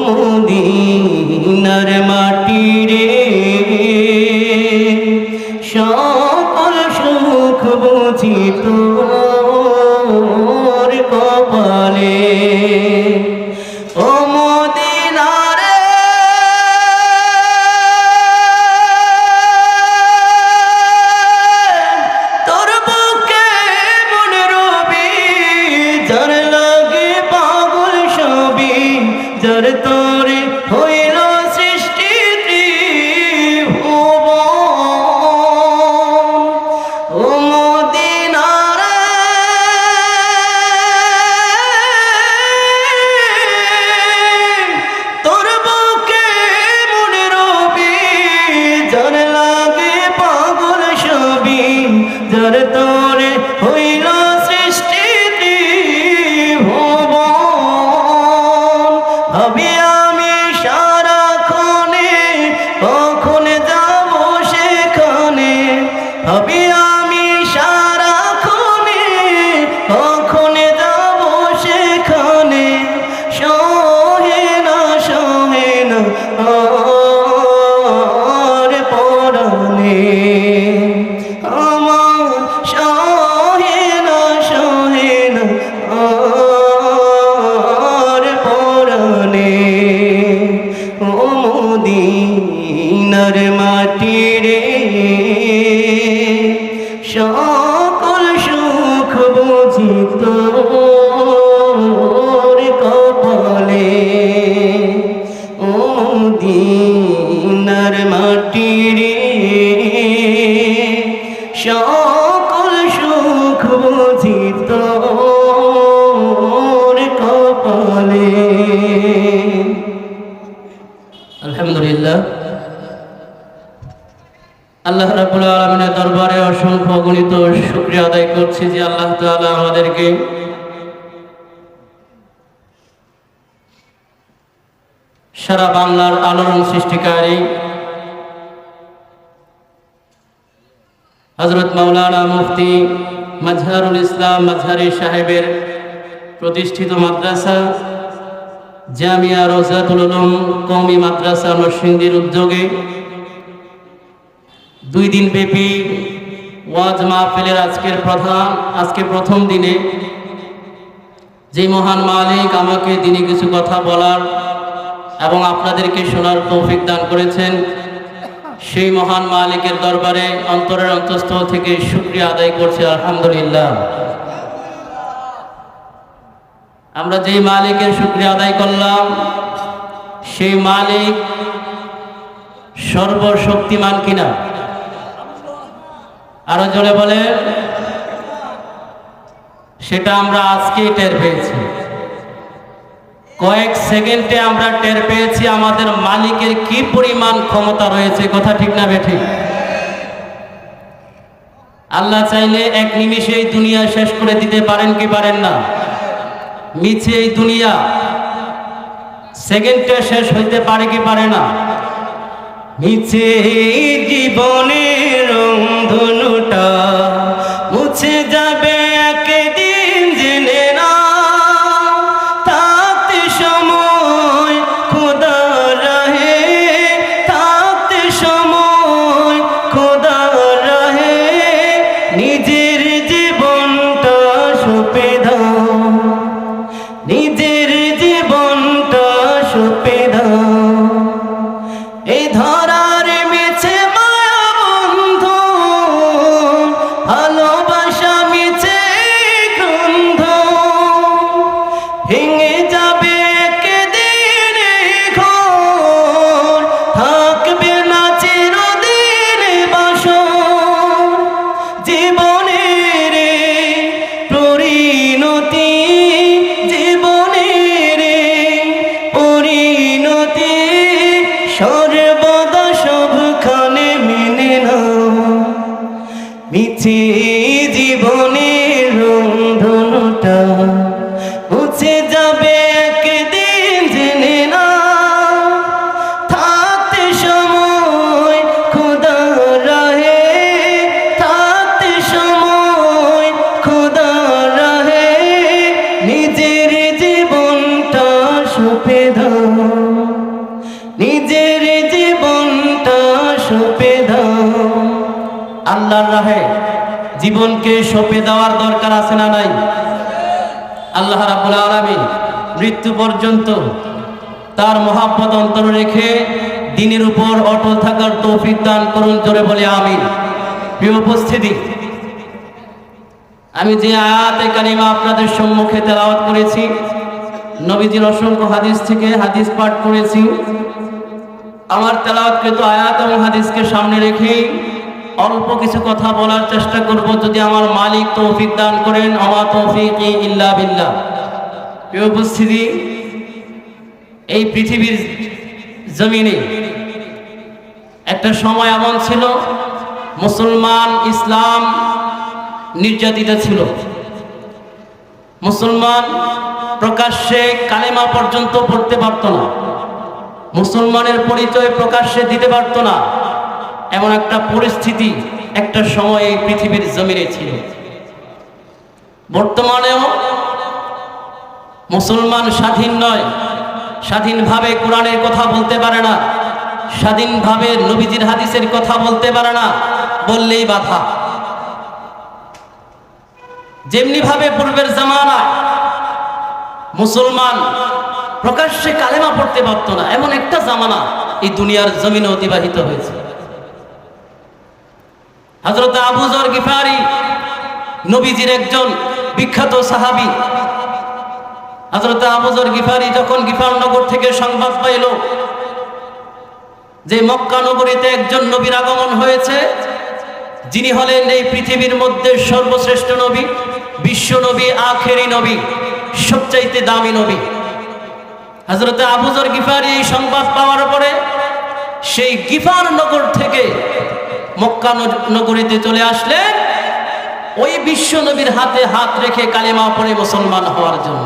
মদিনার মাটি রে সকল সুখ বুঝি তোর কপালে ও মদিনা রে তোর বুকে মনে রবি যার লাগে পাগল সবই যার তোরে হইল সৃষ্টি ও মদিনা রে তোর বুকে মনে রবি যার লাগে পাগল সবই যার তোরে হইল সৃষ্টি ভাবি আমি সারাক্ষণে কখন যাব সেখানে ভাবি আমি সারাক্ষণে কখন যাব সেখানে সহে না আর পরাণে আমার সহে না আর পরাণে ও মদিনার মাটি রে সকল সুখ বুঝি তোর কপালে ও মদিনার মাটি রে সকল সুখ বুঝি তোর কপালে। আলহামদুলিল্লাহ, আল্লাহ রাব্বুল আলামিনের দরবারে অসংখ্য অগণিত শুকরিয়া আদায় করছি যে আল্লাহ তাআলা আমাদেরকে সারা বাংলার আলোড়ন সৃষ্টিকারী হযরত মাওলানা মুফতি মাজহারুল ইসলাম মাজহারি সাহেবের প্রতিষ্ঠিত মাদ্রাসা জামিয়া রওজাতুল উলুম কওমি মাদ্রাসা নরসিংদীর উদ্যোগে 2 দিন ব্যাপী ওয়াজ মাহফিলের আজকে প্রথম দিনে যে মহান মালিক আমাকে দিনে কিছু কথা বলার এবং আপনাদেরকে শোনার তৌফিক দান করেছেন, সেই মহান মালিকের দরবারে অন্তরের অন্তঃস্থল থেকে শুকরিয়া আদায় করছি আলহামদুলিল্লাহ। আমরা যেই মালিকের শুকরিয়া আদায় করলাম সেই মালিক সর্বশক্তিমান কিনা? আরো জোরে বলে। সেটা আমরা আজকেই টের পেয়েছি, কয়েক সেকেন্ডে আমরা টের পেয়েছি আমাদের মালিকের কি পরিমাণ ক্ষমতা রয়েছে। কথা ঠিক না বেঠিক? আল্লাহ চাইলে এক নিমিষে এই দুনিয়া শেষ করে দিতে পারেন কি পারেন না? মিছে এই দুনিয়া সেকেন্ডে শেষ হইতে পারে কি পারে না? মিছে জীবনের রংধনুটা মুছে যাবে একদিন জেনে না, থাকতে সময় খোদা রাহে, থাকতে সময় খোদা রাহে, নিজের জীবনটা সঁপে দাও, নিজের জীবনটা সঁপে দাও। এই ধরার মিছে মায়া বন্ধু, ভালোবাসা মিছে গন্ধ, ভেঙে যাবে একদিন ঘর, থাকবে না চিরদিন বাসর। জীবনের পরিণতি, জীবনের পরিণতি সর্বদা সবখানে মেনে নাও। মিছে জীবনের রংধনুটা মুছে যাবে একদিন জেনে না, থাকতে সময় খোদা রাহে, থাকতে সময় খোদা রাহে, নিজের জীবনটা সঁপে দাও। নিজের জীবনটা সঁপে দাও। আল্লাহর রাহে জীবনকে সঁপে দেওয়ার দরকার আছে না নাই? আল্লাহ রাব্বুল আলামিন মৃত্যু পর্যন্ত তার মহাব্বত অন্তরে রেখে দ্বীনের উপর অটল থাকার তৌফিক দান করুন, জোরে বলে আমিন। প্রিয় উপস্থিতি, আমি যে আয়াতে কারিমা আপনাদের সম্মুখে তেলাওয়াত করেছি, নবীজির অসংখ্য হাদিস থেকে হাদিস পাঠ করেছি। আমার তেলাওয়াতকৃত আয়াত এবং হাদিসকে সামনে রেখেই অল্প কিছু কথা বলার চেষ্টা করব, যদি আমার মালিক তৌফিক দান করেন। আমা তৌফিকি ইল্লা বিল্লাহ। প্রিয় উপস্থিতি, এই পৃথিবীর জমিনে একটা সময় এমন ছিল, মুসলমান ইসলাম নির্যাতিত ছিল। মুসলমান প্রকাশ্যে কালেমা পর্যন্ত পড়তে পারত না, মুসলমানের পরিচয় প্রকাশ্যে দিতে পারত না। এমন একটা পরিস্থিতি একটা সময় এই পৃথিবীর জমিনে ছিল। বর্তমানেও মুসলমান স্বাধীন নয়, স্বাধীনভাবে কোরআনের কথা বলতে পারে না, স্বাধীনভাবে নবীজির হাদিসের কথা বলতে পারে না, বললেই বাধা। যেমনি ভাবে পূর্বের জামানায় মুসলমান প্রকাশ্যে কালেমা পড়তে পারত না, এমন একটা জামানা এই দুনিয়ার জমিনে অতিবাহিত হয়েছে। হযরত আবু যর গিফারি নবীজির একজন বিখ্যাত সাহাবী। হযরত আবু যর গিফারি যখন গিফার নগর থেকে সংবাদ পাইল যে মক্কা নগরীতে একজন নবীর আগমন হয়েছে, যিনি হলেন এই পৃথিবীর মধ্যে সর্বশ্রেষ্ঠ নবী, বিশ্ব নবী, আখেরি নবী, সবচাইতে দামি নবী। হযরত আবু যর গিফারি এই সংবাদ পাওয়ার পরে সেই গিফার নগর থেকে মক্কা নগরীতে চলে আসলেন ওই বিশ্ব নবীর হাতে হাত রেখে কালেমা পড়ে মুসলমান হওয়ার জন্য।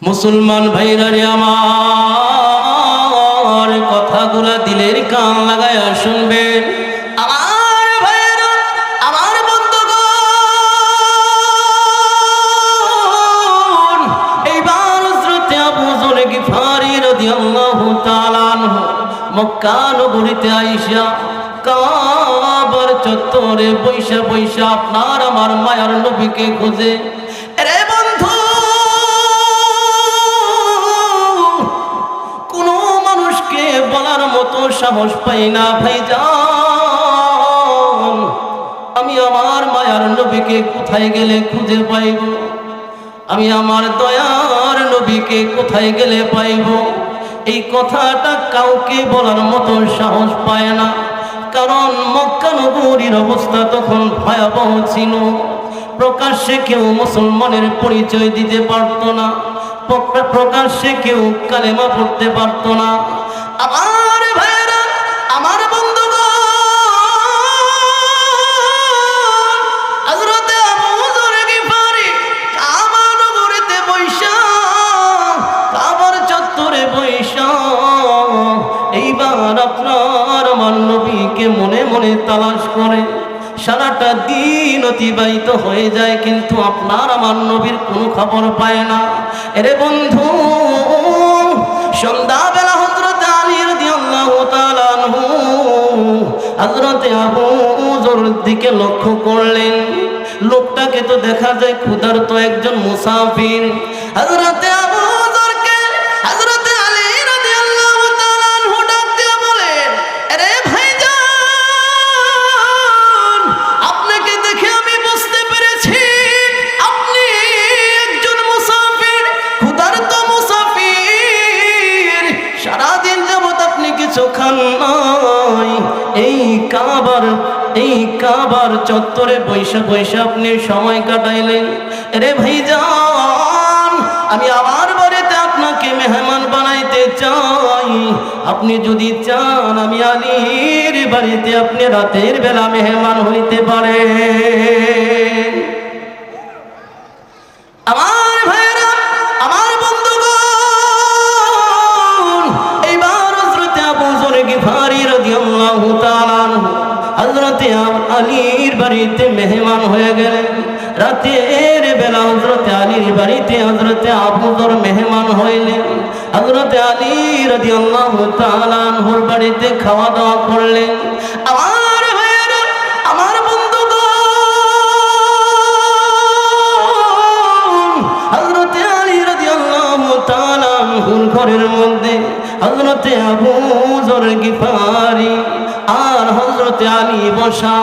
মুসলমান ভাইরা রে আমার, কথাগুলা দিলের কান লাগায়া শুনবেন। আমার ভাইরা, আমার বন্ধুগণ, এইবার হযরত আবু যর গিফারি রাদিয়াল্লাহু তাআলা আনহু মক্কা নগরীতে আইসা কাবার চত্বরে বৈশা বৈশা আপনার আমার মায়ার নবীকে খুঁজে। আরে বন্ধু, কোন মানুষকে বলার মতো সাহস পাই না, ভাইজান আমি আমার মায়ার নবীকে কোথায় গেলে খুঁজে পাইব? আমি আমার দয়ার নবীকে কোথায় গেলে পাইব? এই কথাটা কাউকে বলার মতো সাহস পায় না, কারণ মক্কা নগরীর অবস্থা তখন ভয়াবহ ছিল। প্রকাশ্যে কেউ মুসলমানের পরিচয় দিতে পারত না, প্রকাশ্যে কেউ কালেমা পড়তে পারত না। আমার ভাইরা, আমার বন্ধুগণ, হযরত আবু যর গিফারি কাবা নগরীতে বৈশা, কাবার চত্বরে বৈশা এইবার আপনার আমার নবীকে মনে মনে তালাশ করে। সারাটা দিন অতিবাহিত হয়ে যায়, কিন্তু আপনার আমার নবীর কোনো খবর পায় না। এরে বন্ধু, সন্ধ্যাবেলা হযরত আলী রাদিয়াল্লাহু তাআলা আনহু হযরত আবু যরের দিকে লক্ষ্য করলেন। লোকটাকে তো দেখা যায় ক্ষুধার্ত একজন মুসাফির। হযরত আবু যরকে হযরত আলী রাদিয়াল্লাহু তাআলা আনহু ডাক দিয়ে বলেন, আরে ভাইজান, আপনাকে দেখে আমি বুঝতে পেরেছি আপনি একজন মুসাফির, ক্ষুধার্ত মুসাফির। সারাদিন যাবত আপনি কিছু খান নাই, এই কাবার চত্বরে বৈশা বৈশা আপনি সময় কাটাইলেন। রে ভাইজান, আমি আমার বাড়িতে আপনাকে মেহমান বানাইতে চাই। আপনি যদি চান আমি আলীর বাড়িতে আপনি রাতের বেলা মেহমান হইতে পারেন। আমার ভাইরা, আমার বন্ধুগণ, এইবার হযরত আবু যর গিফারি রাদিয়াল্লাহু তাআলা আনহু হযরত আলীর বাড়িতে মেহমান হয়ে গেলেন। রাতের বেলা হযরত আলী আলীর বাড়িতে হযরতে আবু যর মেহমান হইলেন। হযরতে আলী রাদিয়াল্লাহু তাআলা আনহুর বাড়িতে খাওয়া দাওয়া করলেন। আমার ভাইয়েরা, আমার বন্ধুগণ, হযরতে আলী রাদিয়াল্লাহু তাআলা আনহুর ঘরের মধ্যে হযরতে আবু যর গিফারি আর হযরতে আলী বসা,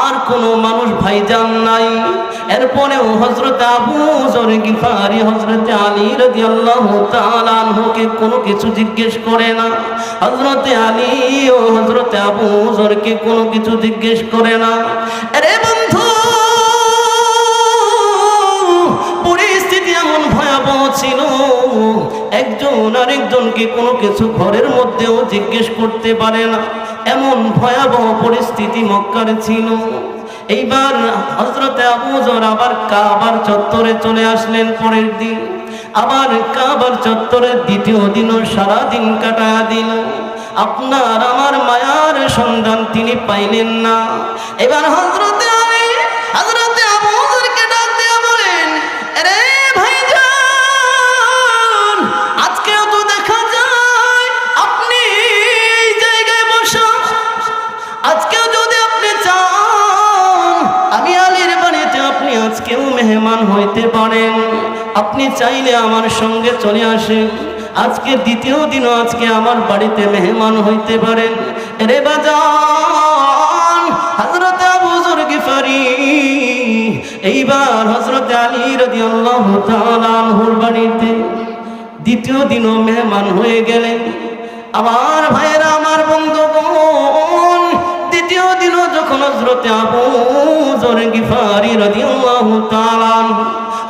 আর কোনো মানুষ ভাইজান নাই। এরপরেও হযরত আবু যর গিফারি হযরতে আলী রাদিয়াল্লাহু তাআলা আনহুকে কোনো কিছু জিজ্ঞেস করে না। হযরতে আলী ও হযরতে আবু যরকে কোনো কিছু জিজ্ঞেস করে না। আরে বন্ধু, পরিস্থিতি এমন ভয়াবহ ছিল, একজন আরেকজনকে কোনো কিছু ঘরের মধ্যেও জিজ্ঞেস করতে পারে না, এমন ভয়াবহ পরিস্থিতি মক্কার ছিল। এইবার হযরতে আবু যর আবার কাবার চত্বরে চলে আসলেন। পরের দিন আবার কাবার চত্বরের দ্বিতীয় দিনও সারা দিন কাটায়া দিল। আপনার আমার মায়ার সন্ধান তিনি পাইলেন না। এবার হযরতে আলী হযরতে আবু যরকে ডাক দিয়ে বলেন, আরে ভাইজান, আজকেও তো দেখা যায় আপনি এই জায়গায় বসা। আজকেও যদি আপনি চান, আমি আলীর বাড়িতে আপনি আজকেও মেহমান হইতে পারেন। আপনি চাইলে আমার সঙ্গে চলে আসেন। আজকে দ্বিতীয় দিনও আজকে আমার বাড়িতে মেহমান হইতে পারেন। রে বাজান, হযরতে আবু যর গিফারি এইবার হযরতে আলী রাদিয়াল্লাহু তাআলা আনহুর বাড়িতে দ্বিতীয় দিনও মেহমান হয়ে গেলেন। আমার ভাইয়েরা, আমার বন্ধুগণ, দ্বিতীয় দিনও যখন হযরতে আবু যর গিফারি রাদিয়াল্লাহু তাআলা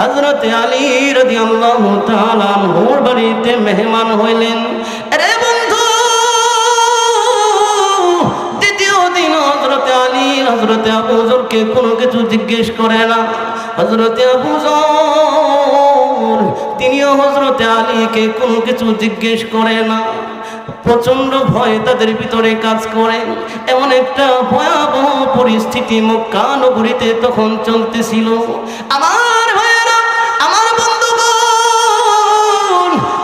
হযরতে আলী রাদিয়াল্লাহু তাআলা আনহুর বাড়িতে মেহমান হইলেন। আরে বন্ধু, দ্বিতীয় দিন হযরতে আলী হযরতে আবু যরকে কোনো কিছু জিজ্ঞেস করে না। হযরতে আবু যর তিনিও হযরতে আলীকে কোনো কিছু জিজ্ঞেস করে না। প্রচন্ড ভয় তাদের ভিতরে কাজ করে। এমন একটা ভয়াবহ পরিস্থিতি মক্কা নগরীতে তখন চলতেছিল। আমার ভাইয়েরা, আমার বন্ধুগণ,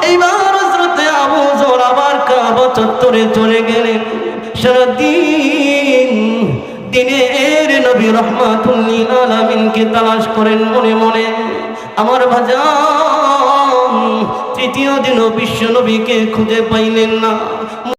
এইবার হযরতে আবু যর আবার কাবা চত্বরে চলে গেলেন। সারাদিন দিনের নবী রাহমাতুল লিল আলামিনকে তালাশ করেন মনে মনে। আমার ভাইজান, তৃতীয় দিনও বিশ্ব নবীকে খুঁজে পাইলেন না।